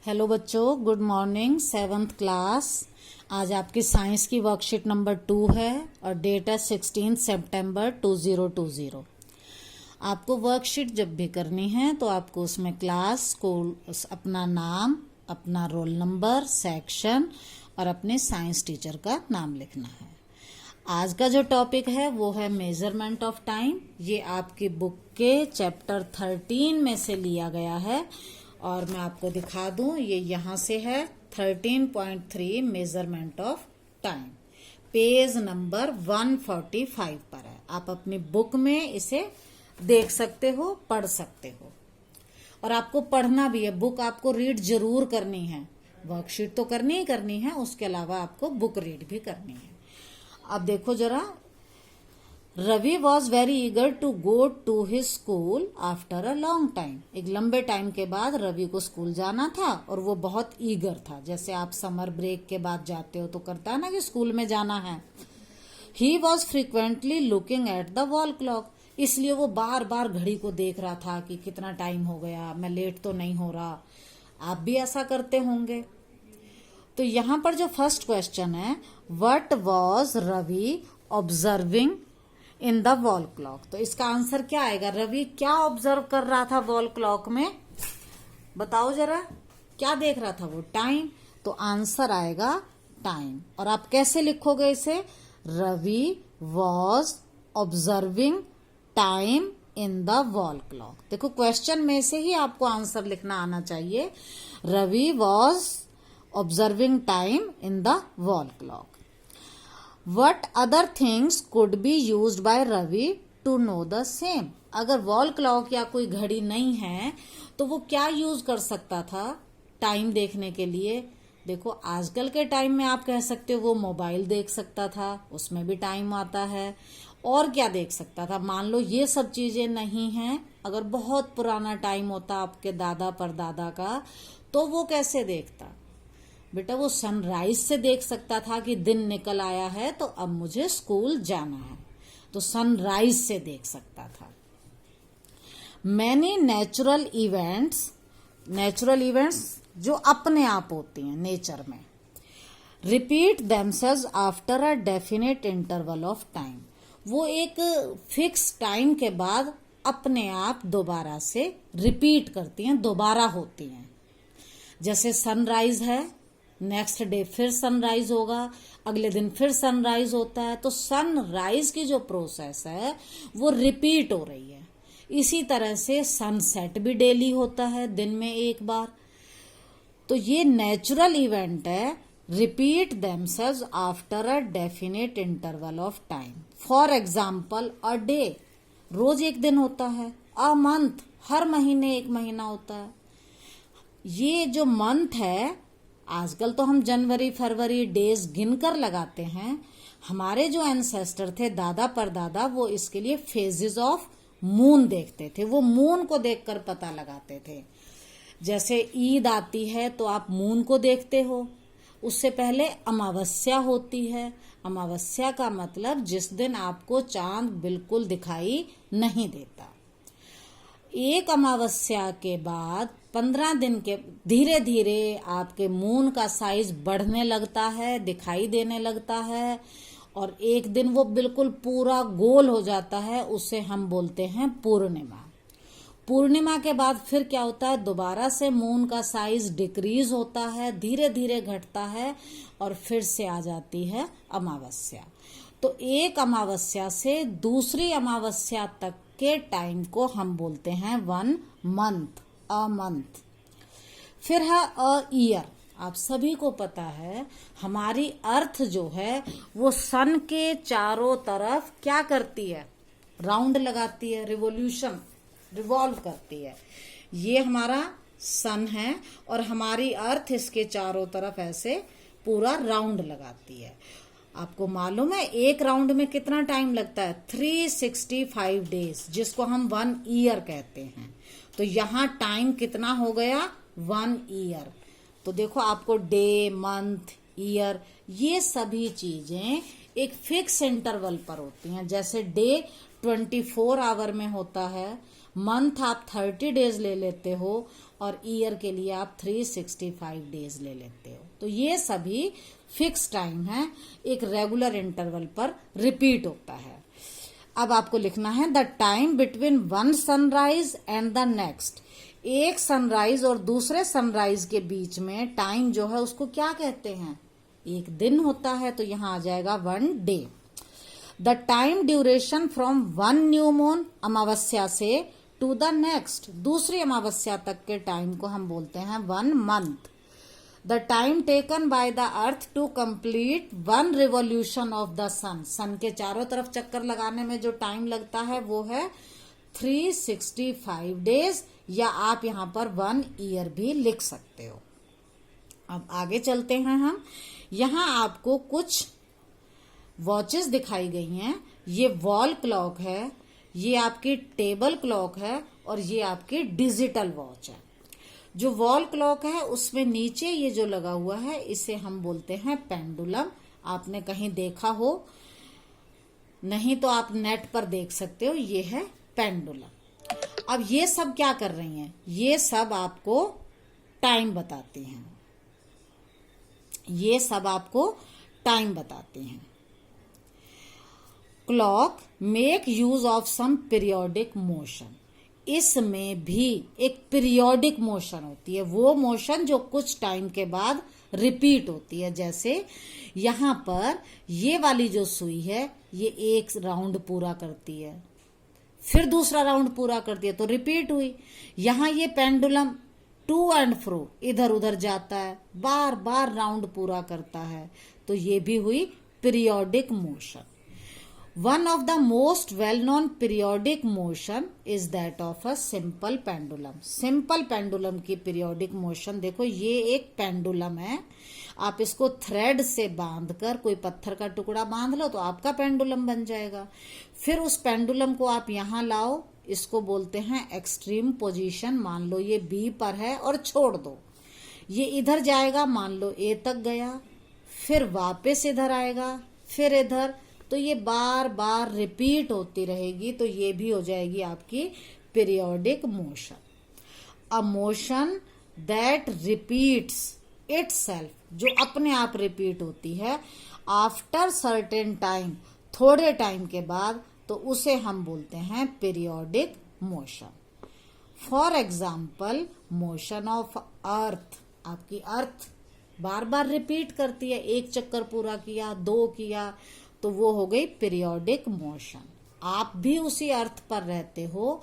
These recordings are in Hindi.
हेलो बच्चों, गुड मॉर्निंग। 7th class. आज आपकी साइंस की वर्कशीट नंबर 2 है और डेट है 16 सितंबर 2020। आपको वर्कशीट जब भी करनी है तो आपको उसमें क्लास, स्कूल, अपना नाम, अपना रोल नंबर, सेक्शन और अपने साइंस टीचर का नाम लिखना है। आज का जो टॉपिक है वो है मेजरमेंट ऑफ टाइम। ये आपकी बुक के चैप्टर 13 में से लिया गया है और मैं आपको दिखा दूं, ये यहाँ से है 13.3 measurement of time, page number 145 पर है। आप अपनी बुक में इसे देख सकते हो, पढ़ सकते हो और आपको पढ़ना भी है। बुक आपको रीड जरूर करनी है, वर्कशीट तो करनी ही करनी है, उसके अलावा आपको बुक रीड भी करनी है। अब देखो जरा, Ravi was very eager to go to his school after a long time. एक लंबे टाइम के बाद रवि को स्कूल जाना था और वो बहुत ईगर था। जैसे आप समर ब्रेक के बाद जाते हो तो करता है ना कि स्कूल में जाना है। He was frequently looking at the wall clock. इसलिए वो बार बार घड़ी को देख रहा था कि कितना टाइम हो गया, मैं लेट तो नहीं हो रहा। आप भी ऐसा करते होंगे। तो यहां पर जो फर्स्ट क्वेश्चन है, what was Ravi observing in the wall clock. तो इसका आंसर क्या आएगा? रवि क्या ऑब्जर्व कर रहा था वॉल क्लॉक में? बताओ जरा, क्या देख रहा था वो? टाइम। तो आंसर आएगा टाइम। और आप कैसे लिखोगे इसे? Ravi was observing time in the wall clock. देखो, क्वेश्चन में से ही आपको आंसर लिखना आना चाहिए। Ravi was observing time in the wall clock. What other things could be used by Ravi to know the same? अगर वॉल क्लॉक या कोई घड़ी नहीं है तो वो क्या यूज कर सकता था टाइम देखने के लिए? देखो, आजकल के टाइम में आप कह सकते हो वो मोबाइल देख सकता था, उसमें भी टाइम आता है। और क्या देख सकता था? मान लो ये सब चीजें नहीं हैं, अगर बहुत पुराना टाइम होता आपके दादा परदादा का, तो वो कैसे देखता? बेटा, वो सनराइज से देख सकता था कि दिन निकल आया है तो अब मुझे स्कूल जाना है, तो सनराइज से देख सकता था। मैनी नेचुरल इवेंट्स जो अपने आप होती हैं नेचर में, repeat themselves after a definite interval of time. वो एक फिक्स टाइम के बाद अपने आप दोबारा से रिपीट करती हैं, दोबारा होती हैं। जैसे सनराइज है, नेक्स्ट डे फिर सनराइज होगा, अगले दिन फिर सनराइज होता है। तो सनराइज की जो प्रोसेस है वो रिपीट हो रही है। इसी तरह से सनसेट भी डेली होता है, दिन में एक बार। तो ये नेचुरल इवेंट है, repeat themselves after a definite interval of time. For example, a day, रोज एक दिन होता है। अ मंथ, हर महीने एक महीना होता है। ये जो मंथ है, आजकल तो हम जनवरी फरवरी डेज गिनकर लगाते हैं। हमारे जो एंसेस्टर थे, दादा परदादा, वो इसके लिए फेजेस ऑफ मून देखते थे। वो मून को देखकर पता लगाते थे। जैसे ईद आती है तो आप मून को देखते हो। उससे पहले अमावस्या होती है। अमावस्या का मतलब जिस दिन आपको चांद बिल्कुल दिखाई नहीं देता। एक अमावस्या के बाद 15 दिन के धीरे धीरे आपके मून का साइज बढ़ने लगता है, दिखाई देने लगता है और एक दिन वो बिल्कुल पूरा गोल हो जाता है। उसे हम बोलते हैं पूर्णिमा। पूर्णिमा के बाद फिर क्या होता है? दोबारा से मून का साइज डिक्रीज होता है, धीरे धीरे घटता है और फिर से आ जाती है अमावस्या। तो एक अमावस्या से दूसरी अमावस्या तक के टाइम को हम बोलते हैं 1 मंथ, अ मंथ। फिर है अ ईयर। आप सभी को पता है हमारी अर्थ जो है वो सन के चारों तरफ क्या करती है? राउंड लगाती है, रिवॉल्व करती है। ये हमारा सन है और हमारी अर्थ इसके चारों तरफ ऐसे पूरा राउंड लगाती है। आपको मालूम है एक राउंड में कितना टाइम लगता है? 365 डेज, जिसको हम 1 ईयर कहते हैं। तो यहाँ टाइम कितना हो गया? 1 ईयर। तो देखो, आपको डे, मंथ, ईयर, ये सभी चीजें एक फिक्स इंटरवल पर होती हैं। जैसे डे 24 आवर में होता है, मंथ आप 30 डेज ले लेते हो और ईयर के लिए आप 365 डेज ले लेते हो। तो ये सभी फिक्स टाइम है, एक रेगुलर इंटरवल पर रिपीट होता है। अब आपको लिखना है the time between one sunrise and the next. एक सनराइज और दूसरे सनराइज के बीच में टाइम जो है उसको क्या कहते हैं? एक दिन होता है, तो यहां आ जाएगा 1 day. The time duration from one new moon, अमावस्या से, टू द नेक्स्ट, दूसरी अमावस्या तक के टाइम को हम बोलते हैं 1 month. The time taken by the earth to complete one revolution of the sun, sun के चारों तरफ चक्कर लगाने में जो टाइम लगता है वो है 365 डेज, या आप यहां पर 1 ईयर भी लिख सकते हो। अब आगे चलते हैं हम। यहां आपको कुछ वॉचेस दिखाई गई हैं। ये वॉल क्लॉक है, ये आपकी टेबल क्लॉक है, और ये आपकी डिजिटल वॉच है। जो वॉल क्लॉक है उसमें नीचे ये जो लगा हुआ है इसे हम बोलते हैं पेंडुलम। आपने कहीं देखा हो, नहीं तो आप नेट पर देख सकते हो, ये है पेंडुलम। अब ये सब क्या कर रही हैं? ये सब आपको टाइम बताती हैं, ये सब आपको टाइम बताती हैं। Clock make use of some periodic motion, इसमें भी एक पीरियोडिक मोशन होती है, वो मोशन जो कुछ टाइम के बाद रिपीट होती है। जैसे यहां पर ये वाली जो सुई है ये एक राउंड पूरा करती है, फिर दूसरा राउंड पूरा करती है, तो रिपीट हुई। यहां ये पेंडुलम टू एंड फ्रो, इधर उधर जाता है, बार बार राउंड पूरा करता है, तो ये भी हुई periodic motion. One of the most well-known periodic motion is that of a simple pendulum. Simple pendulum की periodic motion देखो, ये एक पेंडुलम है। आप इसको थ्रेड से बांधकर, कोई पत्थर का टुकड़ा बांध लो तो आपका पेंडुलम बन जाएगा। फिर उस पेंडुलम को आप यहाँ लाओ, इसको बोलते हैं एक्सट्रीम पोजीशन। मान लो ये बी पर है और छोड़ दो, ये इधर जाएगा, मान लो ए तक गया, फिर वापस इधर आएगा, फिर इधर, तो ये बार बार रिपीट होती रहेगी, तो ये भी हो जाएगी आपकी periodic motion. A motion that repeats itself, जो अपने आप रिपीट होती है आफ्टर सर्टेन टाइम, थोड़े टाइम के बाद, तो उसे हम बोलते हैं periodic motion. For example motion of अर्थ, आपकी अर्थ बार बार रिपीट करती है, एक चक्कर पूरा किया, 2 किया, तो वो हो गई पीरियोडिक मोशन। आप भी उसी अर्थ पर रहते हो,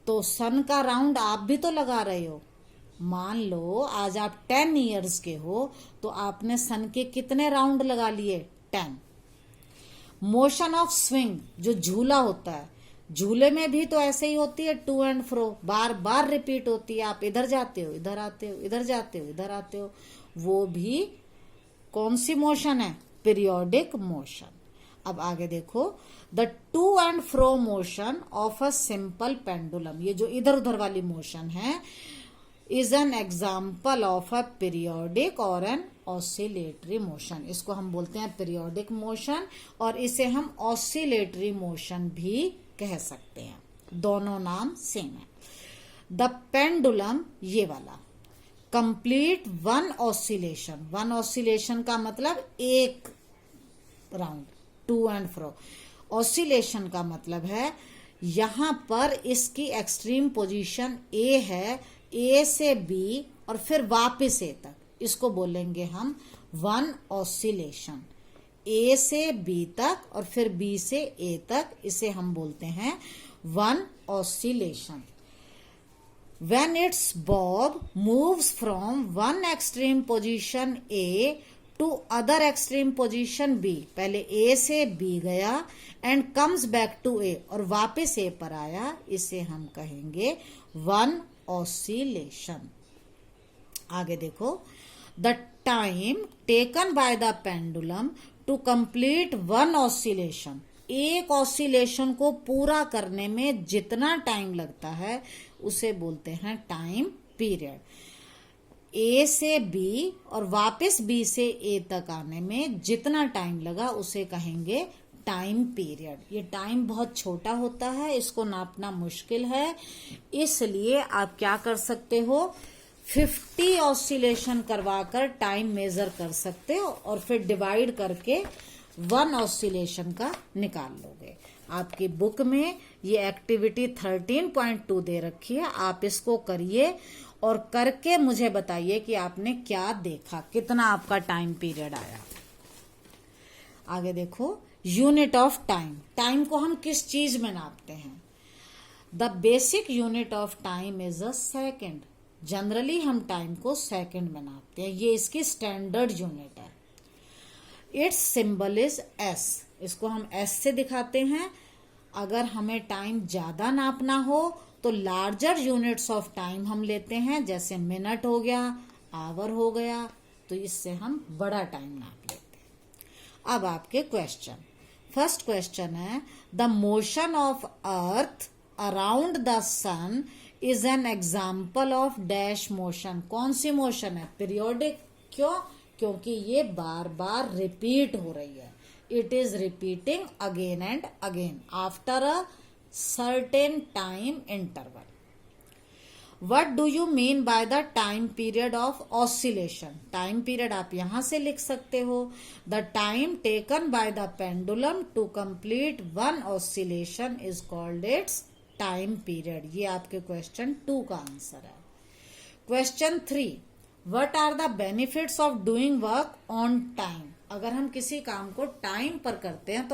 तो सन का राउंड आप भी तो लगा रहे हो। मान लो आज आप 10 इयर्स के हो, तो आपने सन के कितने राउंड लगा लिए? 10। मोशन ऑफ स्विंग, जो झूला होता है, झूले में भी तो ऐसे ही होती है, टू एंड फ्रो, बार बार रिपीट होती है। आप इधर जाते हो, इधर आते हो, इधर जाते हो, इधर आते हो, वो भी कौन सी मोशन है? Periodic motion. अब आगे देखो, the two and fro motion of a simple pendulum, ये जो इधर उधर वाली मोशन है, is an example of a periodic और एन ऑसिलेटरी मोशन। इसको हम बोलते हैं पीरियोडिक मोशन, और इसे हम ऑसिलेटरी मोशन भी कह सकते हैं, दोनों नाम सेम है। द पेंडुलम, ये वाला, complete one oscillation, one oscillation का मतलब एक round, to and fro. Oscillation का मतलब है यहां पर इसकी एक्सट्रीम पोजीशन ए है, ए से बी और फिर वापस ए तक, इसको बोलेंगे हम वन ऑसिलेशन। ए से बी तक और फिर बी से ए तक, इसे हम बोलते हैं one oscillation. When its bob moves from one extreme position A to other extreme position B, पहले A से B गया and comes back to A और वापस A पर आया, इसे हम कहेंगे वन ऑसिलेशन। आगे देखो, the time taken by the pendulum to complete one oscillation, एक ऑसिलेशन को पूरा करने में जितना टाइम लगता है उसे बोलते हैं टाइम पीरियड। ए से बी और वापस बी से ए तक आने में जितना टाइम लगा उसे कहेंगे टाइम पीरियड। ये टाइम बहुत छोटा होता है, इसको नापना मुश्किल है, इसलिए आप क्या कर सकते हो, 50 ऑसिलेशन करवाकर टाइम मेजर कर सकते हो और फिर डिवाइड करके 1 ऑसिलेशन का निकाल लोगे। आपकी बुक में ये एक्टिविटी 13.2 दे रखी है, आप इसको करिए और करके मुझे बताइए कि आपने क्या देखा, कितना आपका टाइम पीरियड आया। आगे देखो, यूनिट ऑफ टाइम। टाइम को हम किस चीज में नापते हैं? The basic unit of time is a second. Generally हम टाइम को सेकेंड में नापते हैं, ये इसकी स्टैंडर्ड यूनिट है। इट्स सिंबल इज एस, इसको हम एस से दिखाते हैं। अगर हमें टाइम ज्यादा नापना हो तो लार्जर यूनिट्स ऑफ टाइम हम लेते हैं, जैसे मिनट हो गया, आवर हो गया, तो इससे हम बड़ा टाइम नाप लेते हैं। अब आपके क्वेश्चन, फर्स्ट क्वेश्चन है, the motion of earth around the sun is an example of dash motion. कौन सी मोशन है? पीरियोडिक। क्यों? क्योंकि ये बार बार रिपीट हो रही है। It is repeating again and again after a certain time interval. What do you mean by the time period of oscillation? Time period आप यहां से लिख सकते हो, the time taken by the pendulum to complete 1 oscillation is called its time period. ये आपके क्वेश्चन 2 का आंसर है। Question 3, what are the benefits of doing work on time? अगर हम किसी काम को टाइम पर करते हैं तो